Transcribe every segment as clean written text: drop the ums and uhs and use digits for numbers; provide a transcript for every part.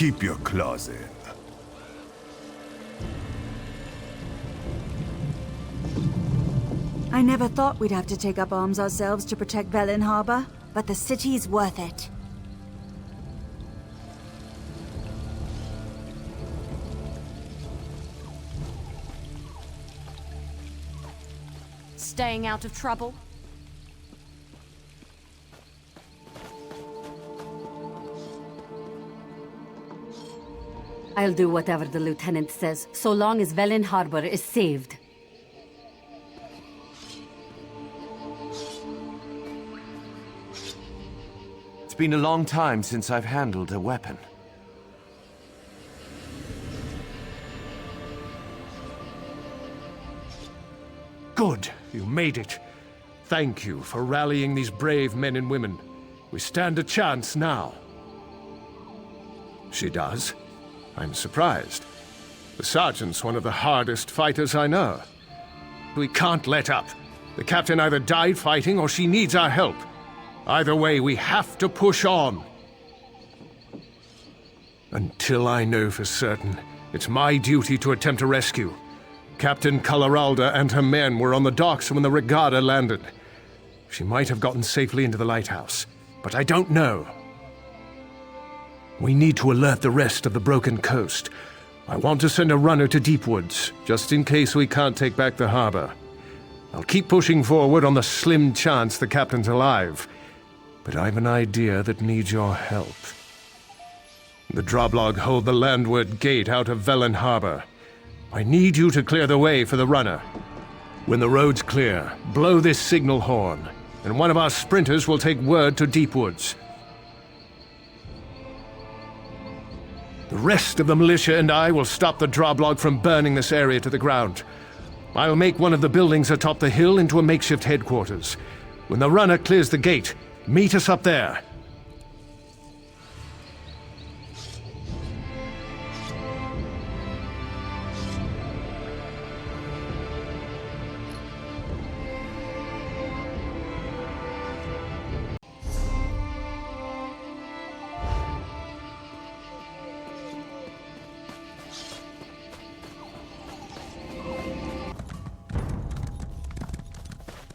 Keep your claws in. I never thought we'd have to take up arms ourselves to protect Velen Harbor, but the city's worth it. Staying out of trouble? I'll do whatever the lieutenant says, so long as Velen Harbor is saved. It's been a long time since I've handled a weapon. Good, you made it. Thank you for rallying these brave men and women. We stand a chance now. She does? I'm surprised. The sergeant's one of the hardest fighters I know. We can't let up. The captain either died fighting or she needs our help. Either way, we have to push on. Until I know for certain, it's my duty to attempt a rescue. Captain Coloralda and her men were on the docks when the regatta landed. She might have gotten safely into the lighthouse, but I don't know. We need to alert the rest of the broken coast. I want to send a runner to Deepwoods, just in case we can't take back the harbor. I'll keep pushing forward on the slim chance the captain's alive, but I've an idea that needs your help. The Droblog hold the landward gate out of Velen Harbor. I need you to clear the way for the runner. When the road's clear, blow this signal horn, and one of our sprinters will take word to Deepwoods. The rest of the militia and I will stop the Droblog from burning this area to the ground. I'll make one of the buildings atop the hill into a makeshift headquarters. When the runner clears the gate, meet us up there.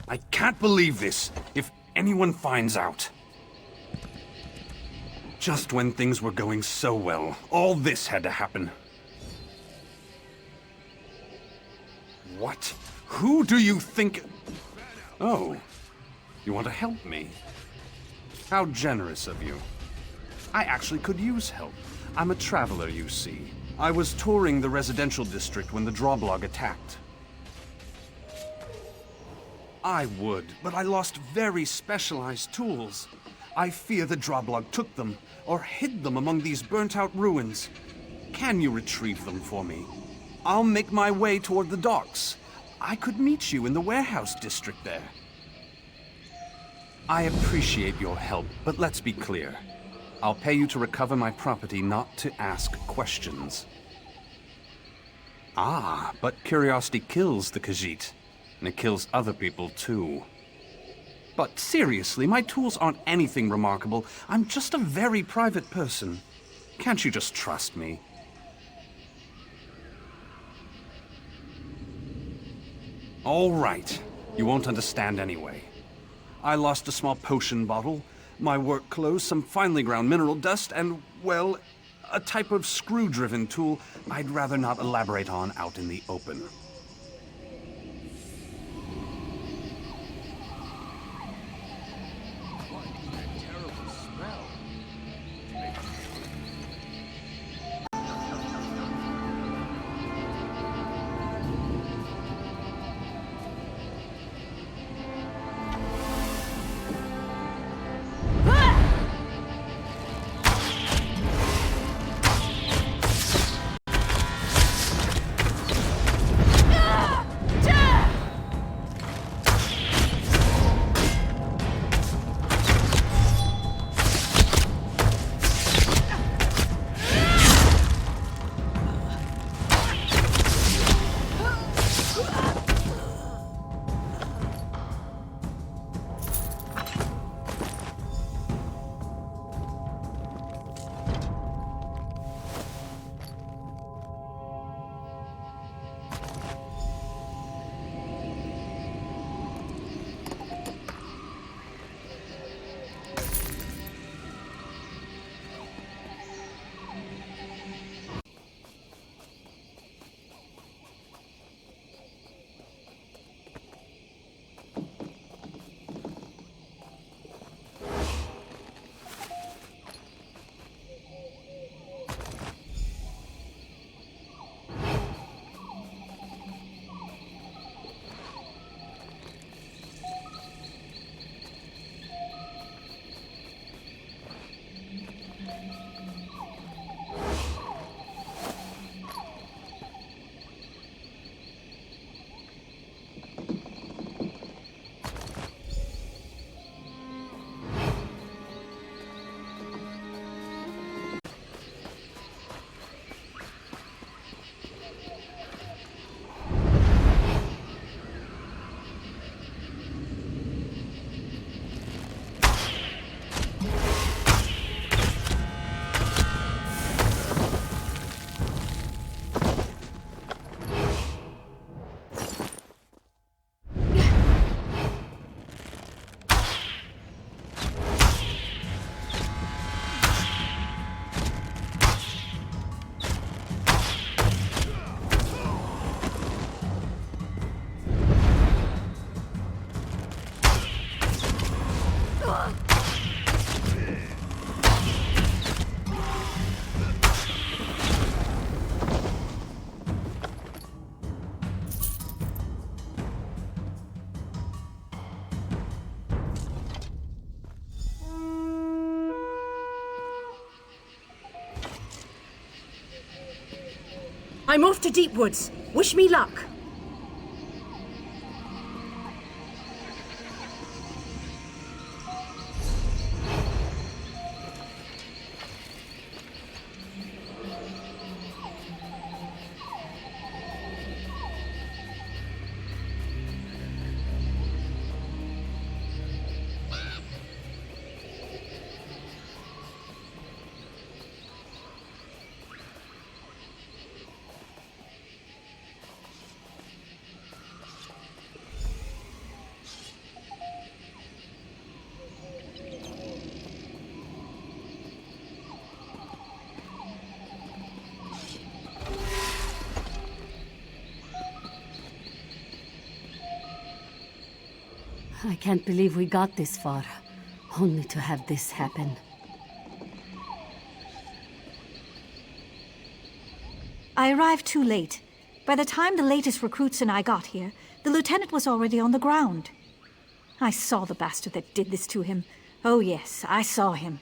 I can't believe this. If anyone finds out. Just when things were going so well, all this had to happen. What? Who do you think... Oh, you want to help me? How generous of you. I actually could use help. I'm a traveler, you see. I was touring the residential district when the Droblog attacked. I would, but I lost very specialized tools. I fear the Droblog took them, or hid them among these burnt-out ruins. Can you retrieve them for me? I'll make my way toward the docks. I could meet you in the warehouse district there. I appreciate your help, but let's be clear. I'll pay you to recover my property, not to ask questions. Ah, but curiosity kills the Khajiit. And it kills other people, too. But seriously, my tools aren't anything remarkable. I'm just a very private person. Can't you just trust me? All right. You won't understand anyway. I lost a small potion bottle, my work clothes, some finely ground mineral dust, and, well, a type of screw-driven tool I'd rather not elaborate on out in the open. I'm off to Deepwoods. Wish me luck. I can't believe we got this far, only to have this happen. I arrived too late. By the time the latest recruits and I got here, the lieutenant was already on the ground. I saw the bastard that did this to him. Oh yes, I saw him.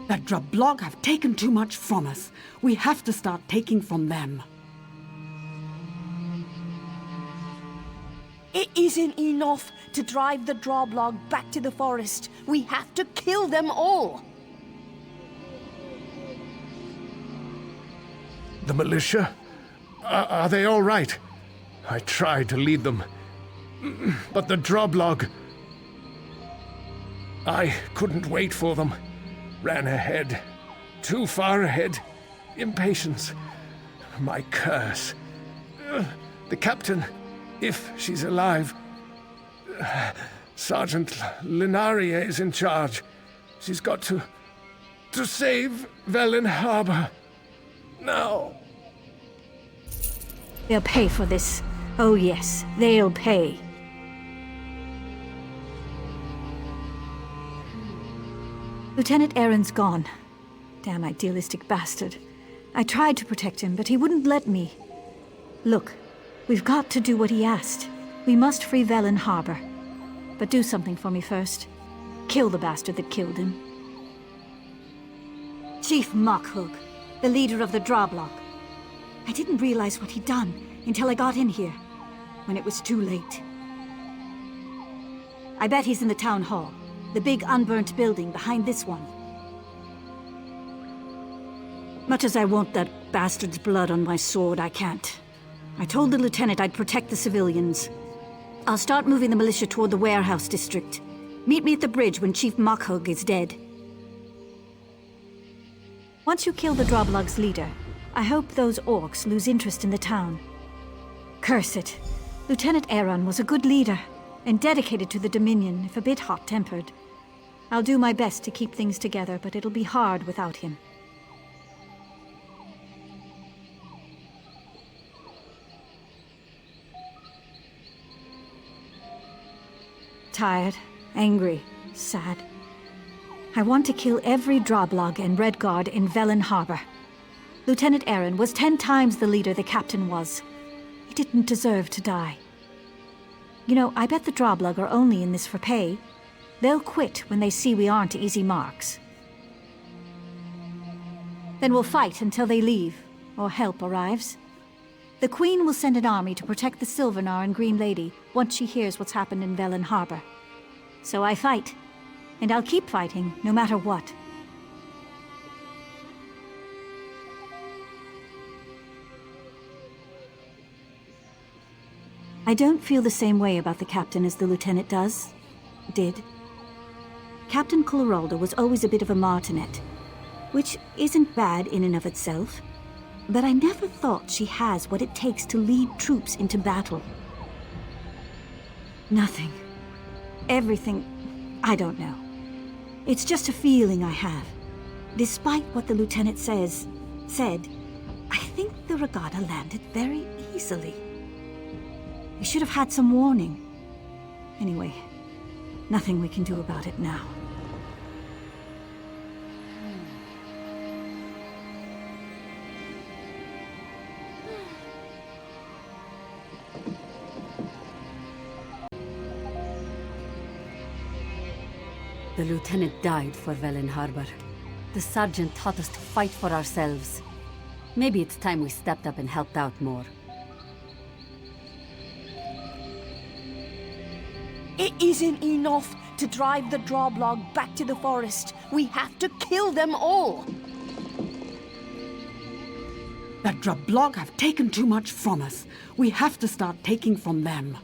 That Drablog have taken too much from us. We have to start taking from them. It isn't enough to drive the Drablog back to the forest. We have to kill them all. The militia? Are they all right? I tried to lead them, but the Droblog... I couldn't wait for them. Ran ahead. Too far ahead. Impatience. My curse. The captain, if she's alive... Sergeant Linaria is in charge. She's got to save Velen Harbor. Now. They'll pay for this. Oh yes, they'll pay. Lieutenant Aaron's gone. Damn idealistic bastard. I tried to protect him, but he wouldn't let me. Look, we've got to do what he asked. We must free Velen Harbor. But do something for me first. Kill the bastard that killed him. Chief Mockhug, the leader of the Droblog. I didn't realize what he'd done until I got in here, when it was too late. I bet he's in the town hall, the big unburnt building behind this one. Much as I want that bastard's blood on my sword, I can't. I told the lieutenant I'd protect the civilians. I'll start moving the militia toward the warehouse district. Meet me at the bridge when Chief Mockhug is dead. Once you kill the Droblog's leader, I hope those orcs lose interest in the town. Curse it. Lieutenant Aaron was a good leader, and dedicated to the Dominion, if a bit hot-tempered. I'll do my best to keep things together, but it'll be hard without him. Tired, angry, sad. I want to kill every Droblog and Redguard in Velen Harbor. Lieutenant Aaron was 10 times the leader the captain was. He didn't deserve to die. You know, I bet the Droblog are only in this for pay. They'll quit when they see we aren't easy marks. Then we'll fight until they leave, or help arrives. The Queen will send an army to protect the Silvernar and Green Lady once she hears what's happened in Velen Harbor. So I fight. And I'll keep fighting, no matter what. I don't feel the same way about the captain as the lieutenant did. Captain Coloraldo was always a bit of a martinet, which isn't bad in and of itself, but I never thought she has what it takes to lead troops into battle. Nothing. Everything. I don't know. It's just a feeling I have. Despite what the lieutenant said, I think the regatta landed very easily. We should have had some warning. Anyway, nothing we can do about it now. The lieutenant died for Velen Harbor. The sergeant taught us to fight for ourselves. Maybe it's time we stepped up and helped out more. It isn't enough to drive the Droblog back to the forest. We have to kill them all. The Droblog have taken too much from us. We have to start taking from them.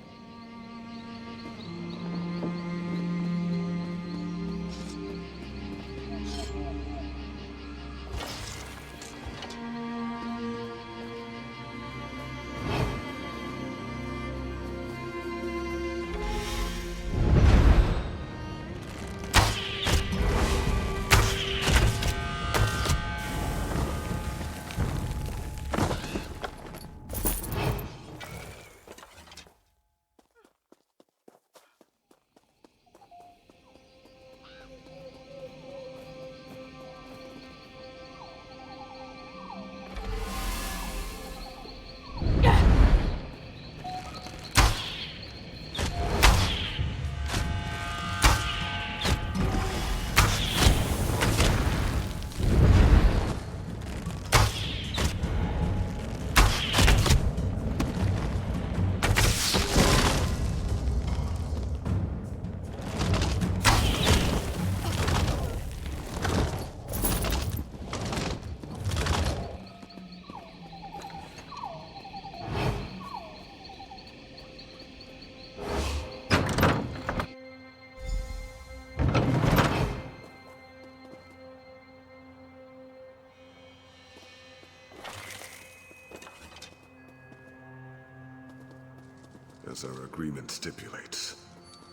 As our agreement stipulates,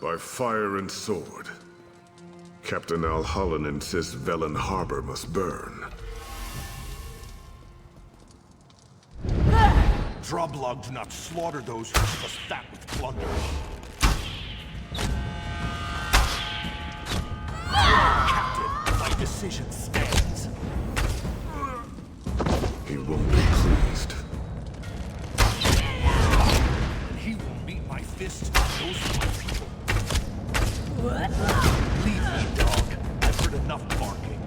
by fire and sword. Captain Alhallen insists Velen Harbor must burn. Droblog do not slaughter those who keep us fat with plunder. Captain, my decision stands. He won't be pleased. He will meet my fist. Those are my people. Leave me, dog. I've heard enough barking.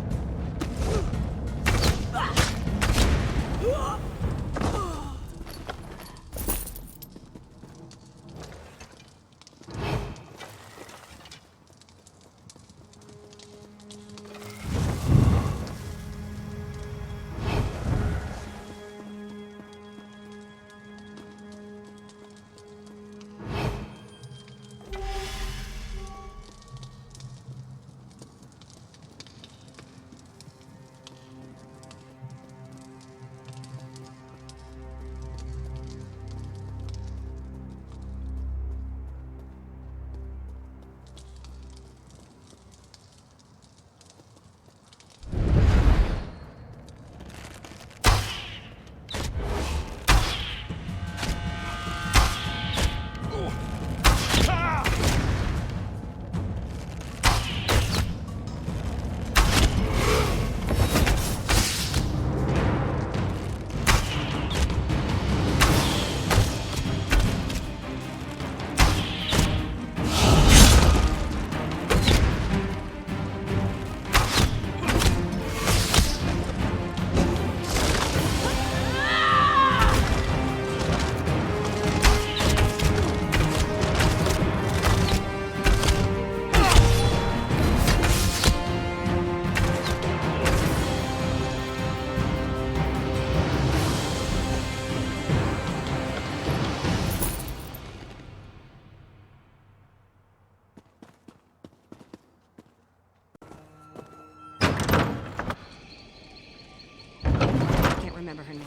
Remember her name.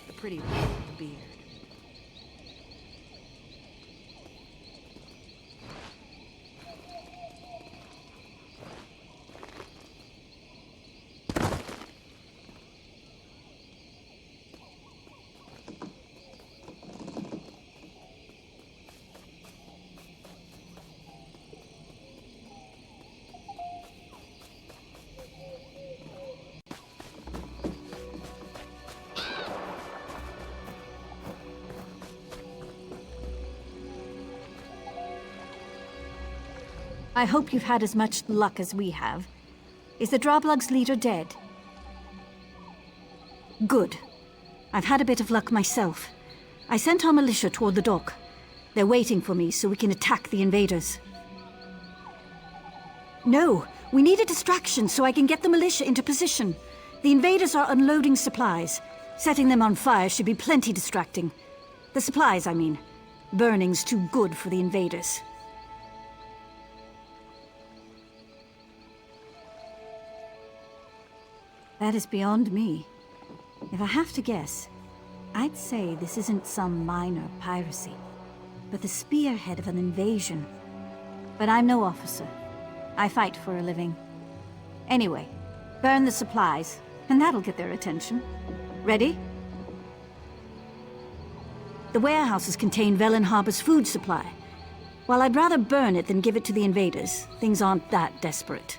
The pretty one with the beard. I hope you've had as much luck as we have. Is the Droblug's leader dead? Good. I've had a bit of luck myself. I sent our militia toward the dock. They're waiting for me so we can attack the invaders. No, we need a distraction so I can get the militia into position. The invaders are unloading supplies. Setting them on fire should be plenty distracting. The supplies, I mean. Burning's too good for the invaders. That is beyond me. If I have to guess, I'd say this isn't some minor piracy, but the spearhead of an invasion. But I'm no officer. I fight for a living. Anyway, burn the supplies, and that'll get their attention. Ready? The warehouses contain Velen Harbor's food supply. While I'd rather burn it than give it to the invaders, things aren't that desperate.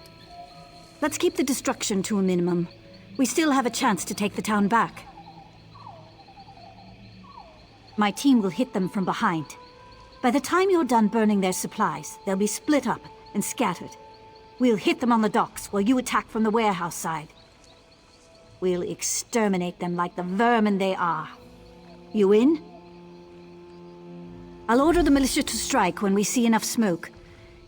Let's keep the destruction to a minimum. We still have a chance to take the town back. My team will hit them from behind. By the time you're done burning their supplies, they'll be split up and scattered. We'll hit them on the docks while you attack from the warehouse side. We'll exterminate them like the vermin they are. You in? I'll order the militia to strike when we see enough smoke.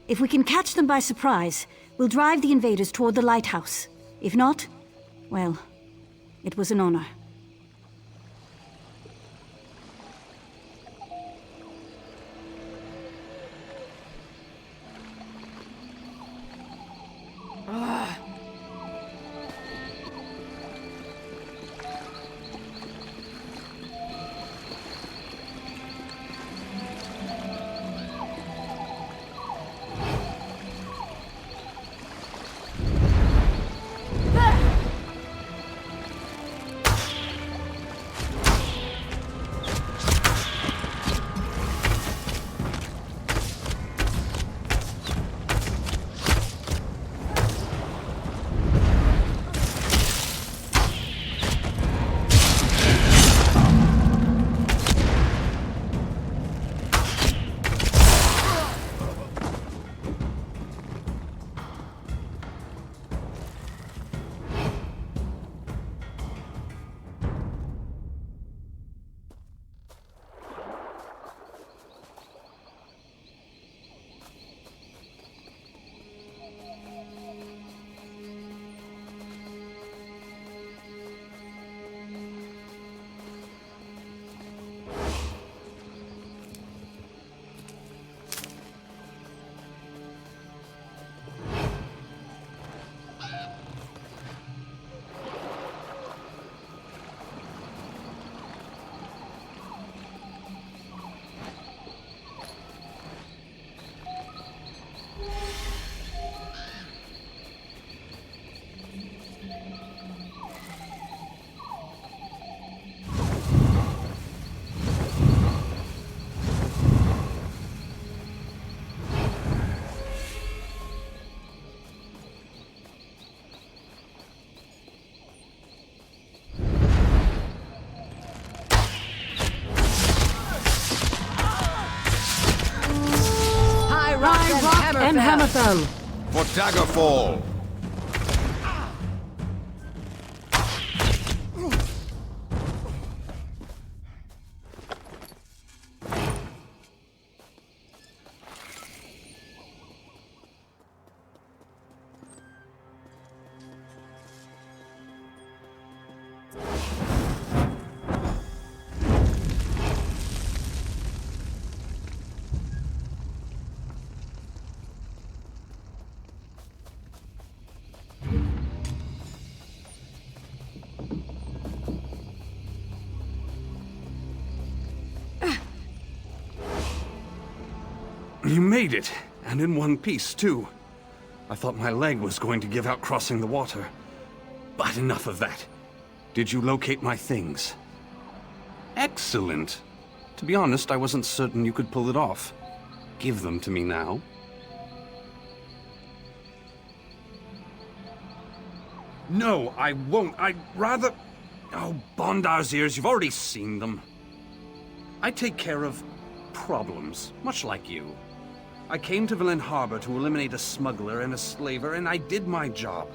If we can catch them by surprise, we'll drive the invaders toward the lighthouse. If not, well, it was an honor. And Hammerfell! For Daggerfall! You made it, and in one piece, too. I thought my leg was going to give out crossing the water. But enough of that. Did you locate my things? Excellent. To be honest, I wasn't certain you could pull it off. Give them to me now. No, I won't. I'd rather... Oh, Bondar's ears, you've already seen them. I take care of problems, much like you. I came to Velen Harbor to eliminate a smuggler and a slaver, and I did my job.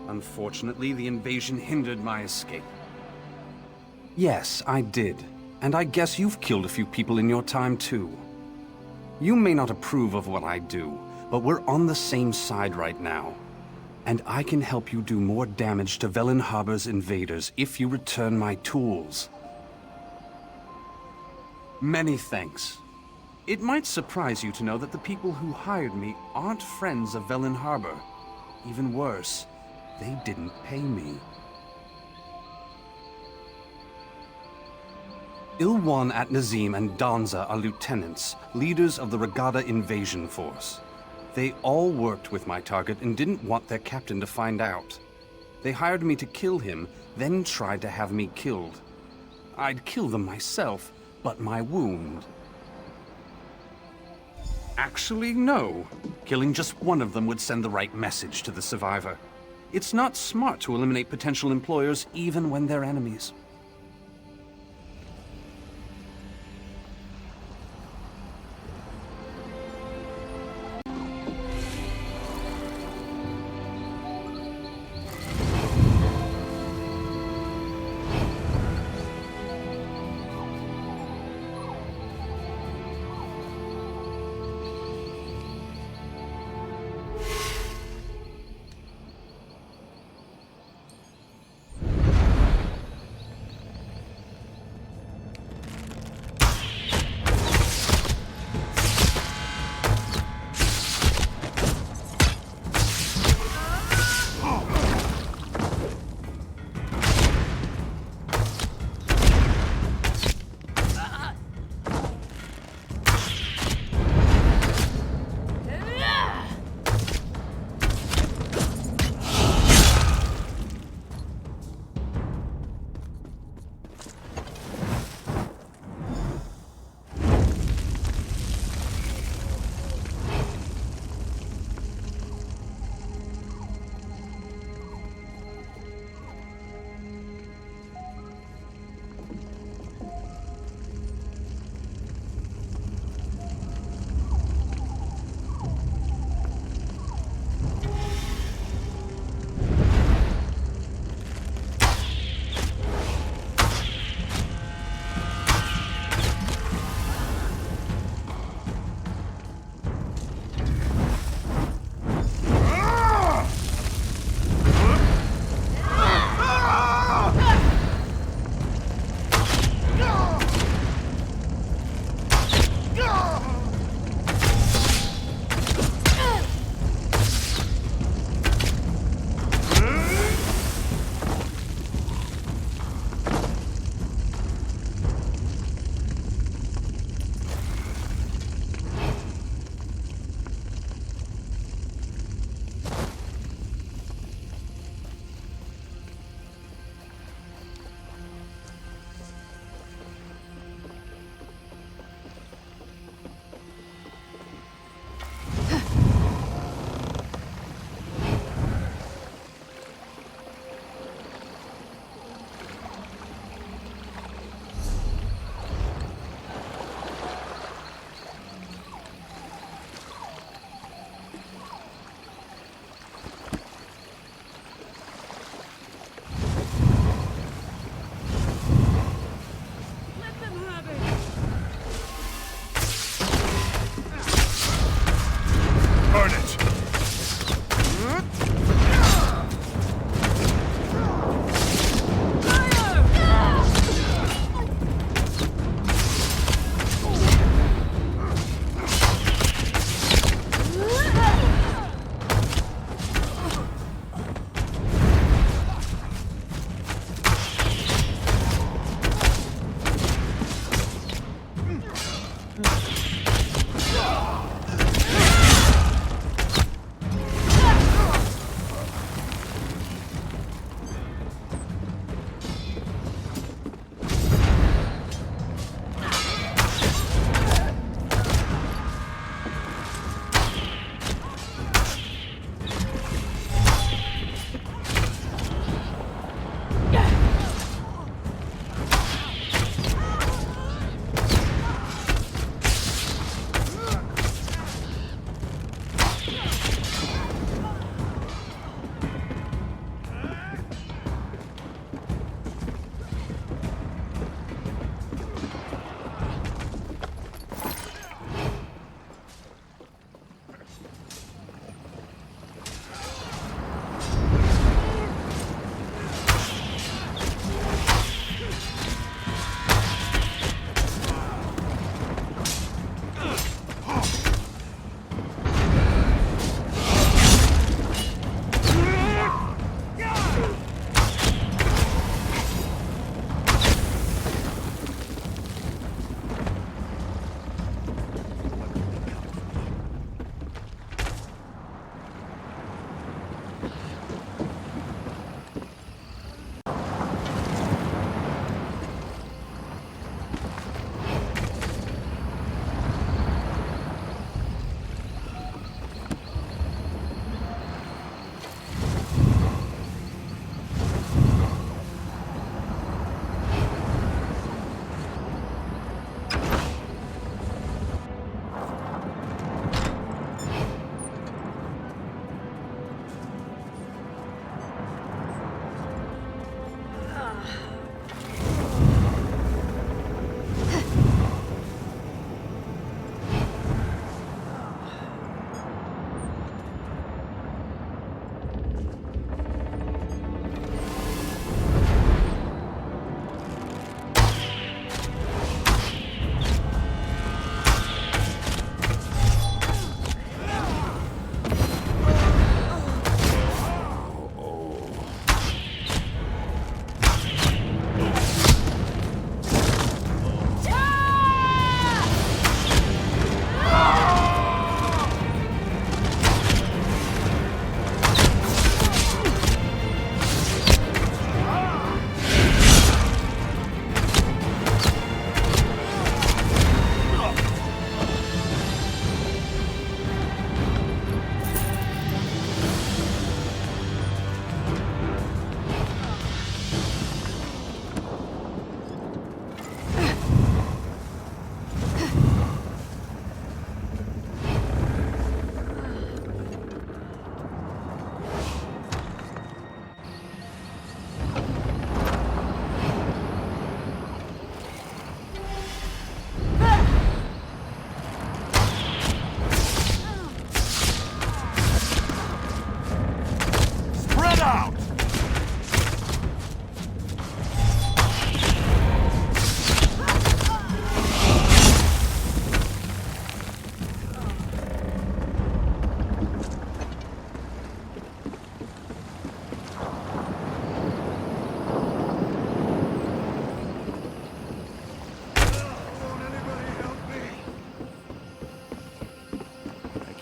Unfortunately, the invasion hindered my escape. Yes, I did. And I guess you've killed a few people in your time, too. You may not approve of what I do, but we're on the same side right now. And I can help you do more damage to Velen Harbor's invaders if you return my tools. Many thanks. It might surprise you to know that the people who hired me aren't friends of Velen Harbor. Even worse, they didn't pay me. Ilwan at Nazim and Danza are lieutenants, leaders of the Regatta invasion force. They all worked with my target and didn't want their captain to find out. They hired me to kill him, then tried to have me killed. I'd kill them myself, but my wound... Actually, no. Killing just one of them would send the right message to the survivor. It's not smart to eliminate potential employers even when they're enemies.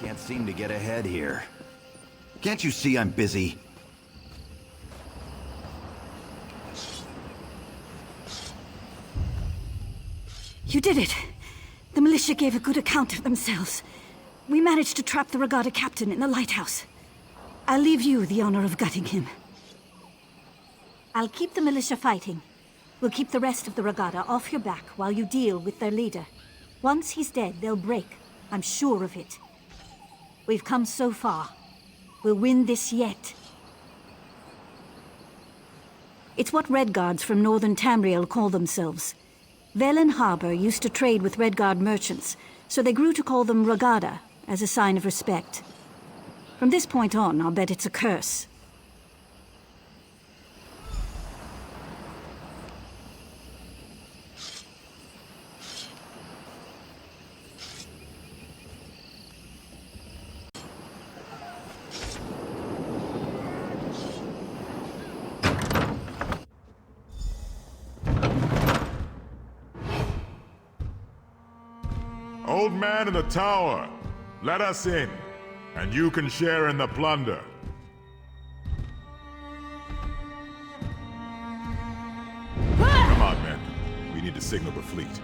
Can't seem to get ahead here. Can't you see I'm busy? You did it. The militia gave a good account of themselves. We managed to trap the Regatta captain in the lighthouse. I'll leave you the honor of gutting him. I'll keep the militia fighting. We'll keep the rest of the Regatta off your back while you deal with their leader. Once he's dead, they'll break. I'm sure of it. We've come so far. We'll win this yet. It's what Redguards from northern Tamriel call themselves. Velen Harbor used to trade with Redguard merchants, so they grew to call them Regatta as a sign of respect. From this point on, I'll bet it's a curse. Old man in the tower, let us in, and you can share in the plunder. Come on, men. We need to signal the fleet.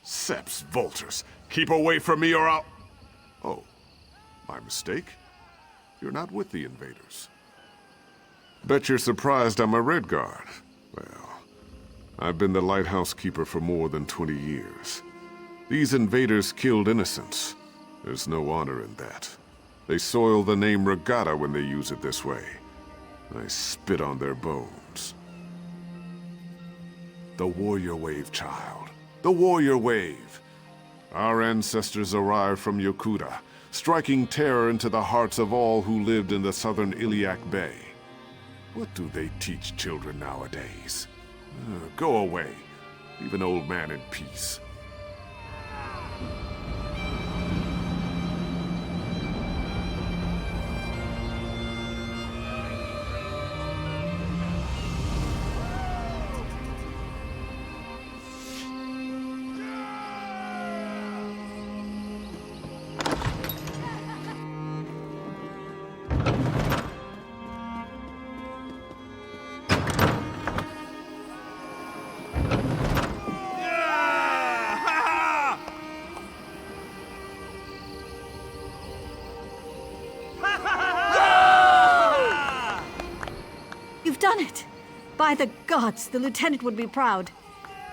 Seps Vultures, keep away from me or I'll... Oh, my mistake? You're not with the invaders. Bet you're surprised I'm a Redguard. Well, I've been the lighthouse keeper for more than 20 years. These invaders killed innocents. There's no honor in that. They soil the name Regatta when they use it this way. I spit on their bones. The warrior wave, child. The warrior wave. Our ancestors arrived from Yokuda, striking terror into the hearts of all who lived in the southern Iliac Bay. What do they teach children nowadays? Go away. Leave an old man in peace. Done it! By the gods, the lieutenant would be proud.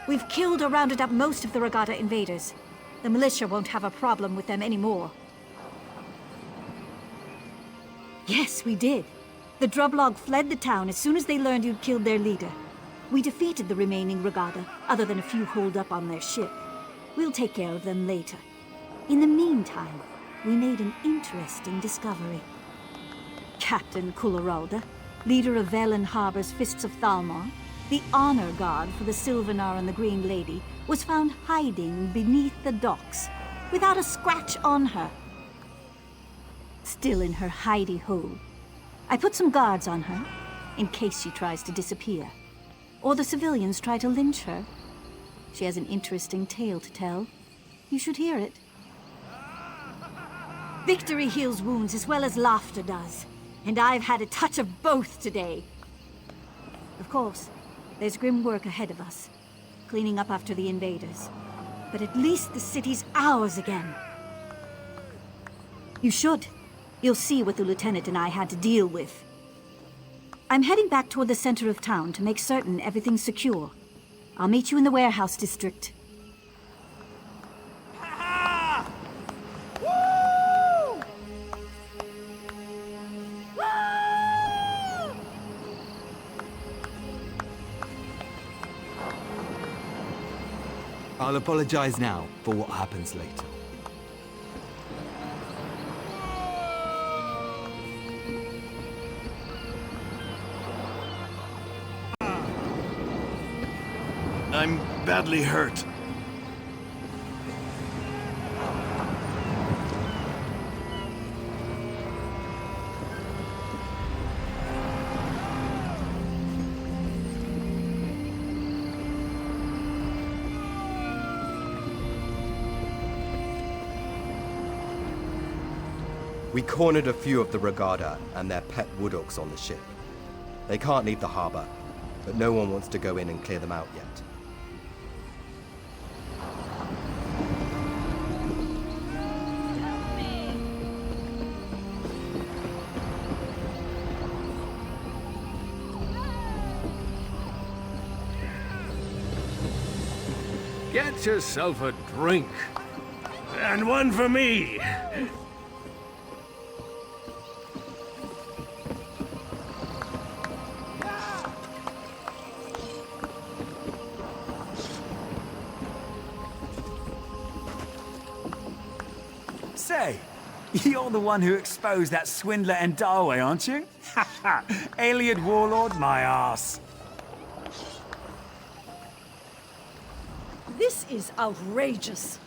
We've killed or rounded up most of the Regatta invaders. The militia won't have a problem with them anymore. Yes, we did. The Drublog fled the town as soon as they learned you'd killed their leader. We defeated the remaining Regatta, other than a few holed up on their ship. We'll take care of them later. In the meantime, we made an interesting discovery. Captain Kularalda, leader of Velen Harbor's Fists of Thalmor, the honor guard for the Sylvanar and the Green Lady, was found hiding beneath the docks, without a scratch on her. still in her hidey-hole. I put some guards on her, in case she tries to disappear. Or the civilians try to lynch her. She has an interesting tale to tell. You should hear it. Victory heals wounds as well as laughter does. And I've had a touch of both today. Of course, there's grim work ahead of us. Cleaning up after the invaders. But at least the city's ours again. You should. You'll see what the lieutenant and I had to deal with. I'm heading back toward the center of town to make certain everything's secure. I'll meet you in the warehouse district. I'll apologize now for what happens later. I'm badly hurt. We cornered a few of the Regatta and their pet woodocks on the ship. They can't leave the harbor, but no one wants to go in and clear them out yet. Get yourself a drink. And one for me. Say, you're the one who exposed that swindler and Darway, aren't you? Ha ha! Alien warlord, my ass. This is outrageous.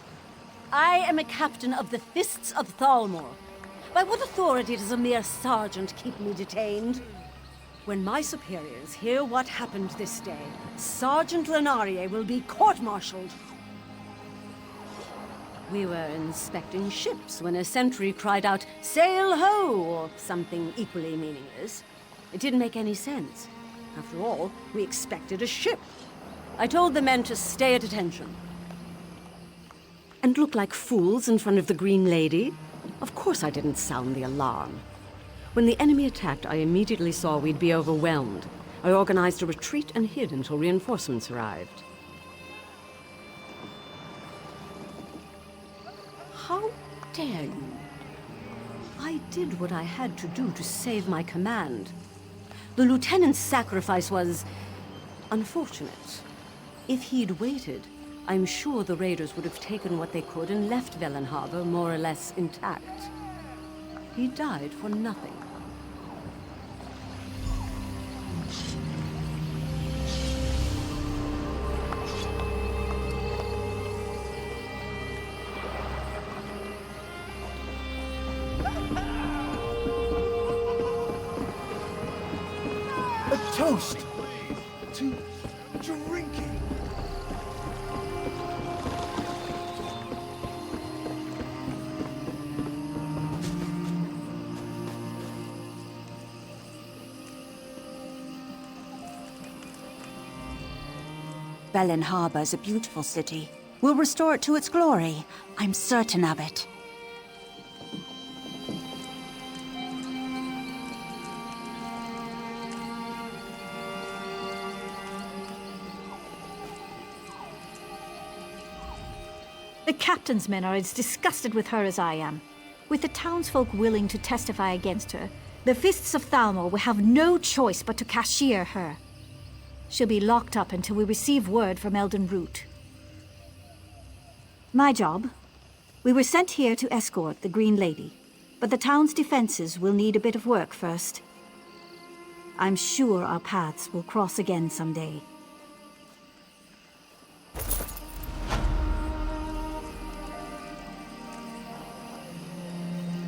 I am a captain of the Fists of Thalmor. By what authority does a mere sergeant keep me detained? When my superiors hear what happened this day, Sergeant Lenarie will be court-martialed. We were inspecting ships when a sentry cried out, "Sail ho!" or something equally meaningless. It didn't make any sense. After all, we expected a ship. I told the men to stay at attention. And look like fools in front of the Green Lady? Of course I didn't sound the alarm. When the enemy attacked, I immediately saw we'd be overwhelmed. I organized a retreat and hid until reinforcements arrived. How dare you? I did what I had to do to save my command. The lieutenant's sacrifice was unfortunate. If he'd waited, I'm sure the raiders would have taken what they could and left Velen Harbor more or less intact. He died for nothing. A toast to drinking. Velen Harbor's a beautiful city. We'll restore it to its glory. I'm certain of it. The captain's men are as disgusted with her as I am. With the townsfolk willing to testify against her, the Fists of Thalmor will have no choice but to cashier her. She'll be locked up until we receive word from Elden Root. My job? We were sent here to escort the Green Lady, but the town's defenses will need a bit of work first. I'm sure our paths will cross again someday.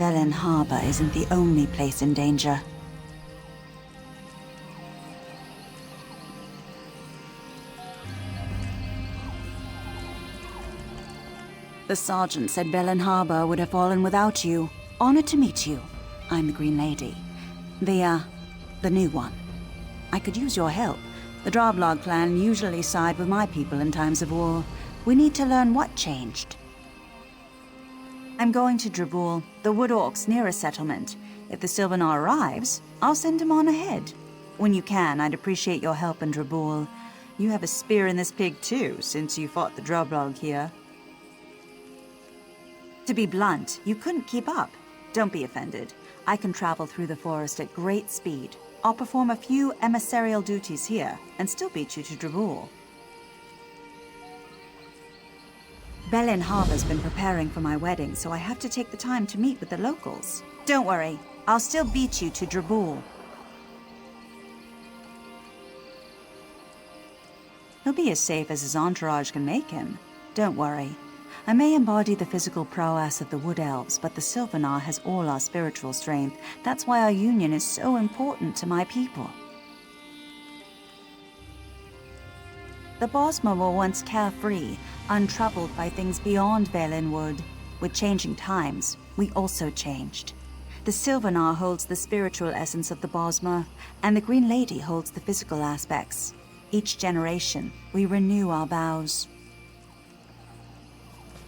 Velen Harbor isn't the only place in danger. The sergeant said Velen Harbor would have fallen without you. Honored to meet you. I'm the Green Lady. The new one. I could use your help. The Droblog clan usually side with my people in times of war. We need to learn what changed. I'm going to Drabul, the Wood Orcs' nearest settlement. If the Sylvanar arrives, I'll send him on ahead. When you can, I'd appreciate your help in Drabul. You have a spear in this pig too, since you fought the Droblog here. To be blunt, you couldn't keep up. Don't be offended. I can travel through the forest at great speed. I'll perform a few emissarial duties here, and still beat you to Drabul. Velen Harbor's been preparing for my wedding, so I have to take the time to meet with the locals. Don't worry, I'll still beat you to Drabul. He'll be as safe as his entourage can make him. Don't worry. I may embody the physical prowess of the Wood Elves, but the Sylvanar has all our spiritual strength. That's why our union is so important to my people. The Bosmer were once carefree, untroubled by things beyond Valenwood. With changing times, we also changed. The Sylvanar holds the spiritual essence of the Bosmer, and the Green Lady holds the physical aspects. Each generation, we renew our vows.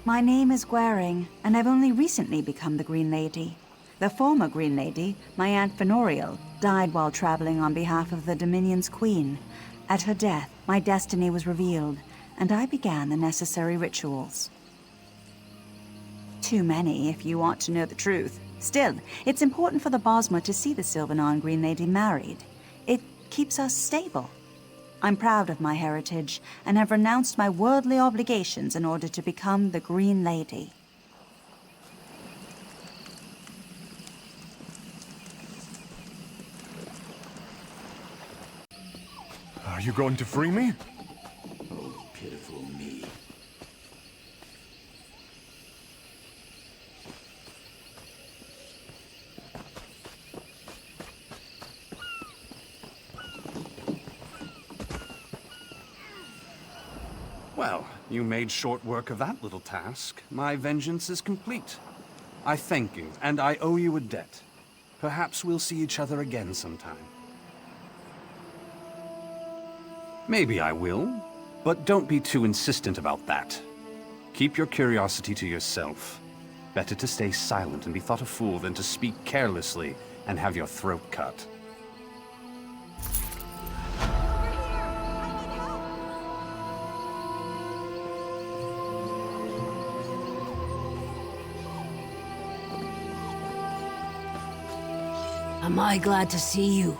My name is Gwaring, and I've only recently become the Green Lady. The former Green Lady, my Aunt Fenoriel, died while traveling on behalf of the Dominion's queen. At her death, my destiny was revealed, and I began the necessary rituals. Too many, if you want to know the truth. Still, it's important for the Bosmer to see the Sylvanar and Green Lady married. It keeps us stable. I'm proud of my heritage, and have renounced my worldly obligations in order to become the Green Lady. Are you going to free me? Oh, pitiful me. Well, you made short work of that little task. My vengeance is complete. I thank you, and I owe you a debt. Perhaps we'll see each other again sometime. Maybe I will, but don't be too insistent about that. Keep your curiosity to yourself. Better to stay silent and be thought a fool than to speak carelessly and have your throat cut. Am I glad to see you?